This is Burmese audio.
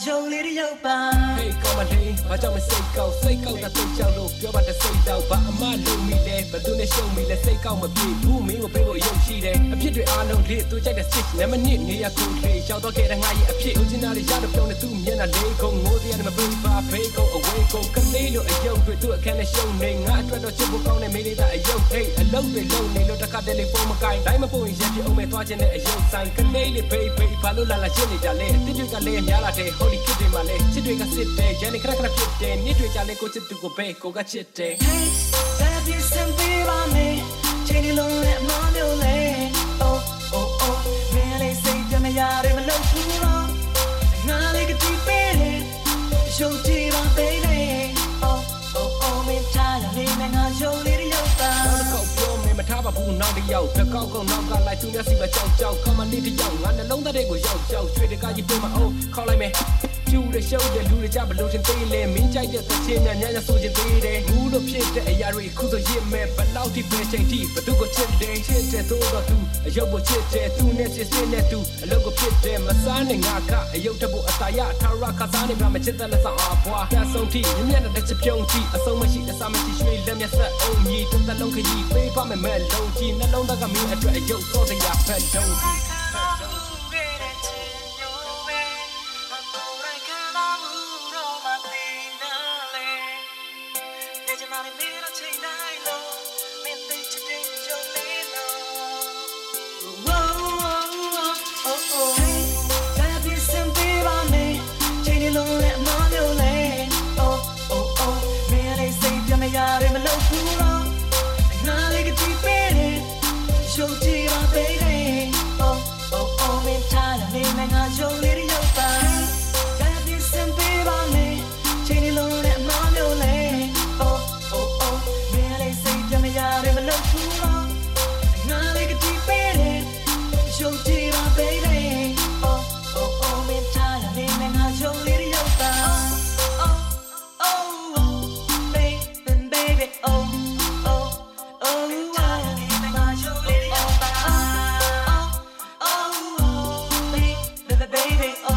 yo lady yo ba Hey come on hey ဘာကြောင့်မစိတ်ကောက်စိတ်ကောက်တာသိကြောက်လို့ပြောပါတစိတ်တော့ဘာအမလုံးမိလဲဘသူနဲ့ရှုံမိလဲစိတ်ကောက်မပြေဘူးမင်းကိုပေးဖို့ရုပ်ရှိတယ်အဖြစ်တွေအားလုံးလေသူကြိုက်တဲ့ switch နံပါတ်1နေရာကိုလေရှောက်တော့ခဲ့တဲ့ငါရဲ့အဖြစ် original ရတော့ပြောနေသူမျက်နှာလေးကုန်ငိုးတရားနဲ့မပြေပါဘေးကုန်အဝေးကုန်ကလေးလိုအယုတ်တွေသူအခန်းနဲ့ရှုံနေငါအတွက်တော့ချစ်ဖို့ကောင်းတဲ့မေးလေးသားအယုတ် hey အလုံးတွေလုံးနေလို့တခါတလေဖုန်းမကိုင်းတိုင်းမပို့ရင်ရက်ပြအောင်မဲ့သွားခြင်းနဲ့အယုတ်ဆိုင်ကလေးလေးဘေးဘေးဘာလို့လာရှင်းနေကြလဲအစ်တွေကလည်းများလာတဲ့ holy kid တွေမှာလဲချစ်တွေကစစ်တယ်ရန်နေခဏခဏဖြစ်တယ်မြစ်တွေကြလဲကိုချစ်သူကိုပဲကိုကချစ်တယ် Hey that you send me by me change alone at my mule oh oh oh really say to me yare me love you na like a deep in show to my baby oh oh oh me tired me na yo lady yo ba တော့ပြောမင်းမထားပါဘူးနောက်တစ်ယောက်တစ်ကောက်ကောက်နောက်ကလိုက်သူမျက်စိပဲကြောက်ကြောက်ခမလေးတစ်ယောက်ငါနှလုံးသားတွေကိုရောက်ကြောက်ရွှေတကားကြီးပြမအောင်ခေါက်လိုက်မယ်ကျူတဲ့ရှုပ်တဲ့လူတွေကြဘလို့ချင်းသေးလဲမင်းကြိုက်တဲ့သချင်းများညဆိုချင်သေးတယ်ဘူးလို့ဖြစ်တဲ့အရာတွေခုဆိုရစ်မဲ့ဘလောက်ထိပဲချိန်ထိဘသူကိုချစ်တယ်ချစ်တဲ့သို့တော့သူအယုတ်ကိုချစ်တယ်သူနဲ့ချစ်စင်းနဲ့သူအလုပ်ကိုဖြစ်တယ်မစားနဲ့ငါကအယုတ်တဲ့ဖို့အသာရထာရခစားနေပါမချစ်တဲ့လက်ဆောင်အပွားတဆုံထိမြင့်တဲ့ချစ်ပြုံးထိအဆုံးမရှိအစားမရှိရွှေလက်မျက်ဆက်အုံကြီးတစ်သက်လုံးခရီးပေးပါမယ်မဲ့လုံးကြီးနှလုံးသားကမင်းအတွက်အယုတ်စောစရာဖက်လုံးကြီး Yare me love you na like a deep in show to my baby oh oh oh me tired me na yo lady yo ba that you send me by me change alone at my mule oh oh oh really say to me yare me love you na like a deep in show to my baby oh oh oh me tired me na yo lady yo ba baby